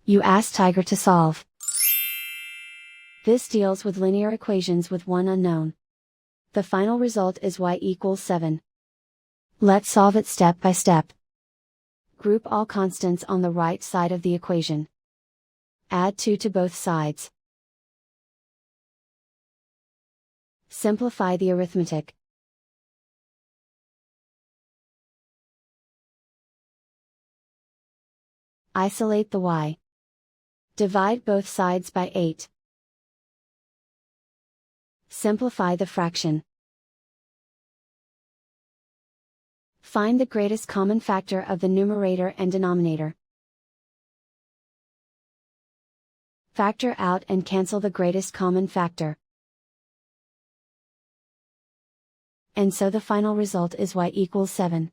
You ask Tiger to solve. This deals with linear equations with one unknown. The final result is y equals 7. Let's solve it step by step. Group all constants on the right side of the equation. Add 2 to both sides. Simplify the arithmetic. Isolate the y. Divide both sides by 8. Simplify the fraction. Find the greatest common factor of the numerator and denominator. Factor out and cancel the greatest common factor. And so the final result is y equals 7.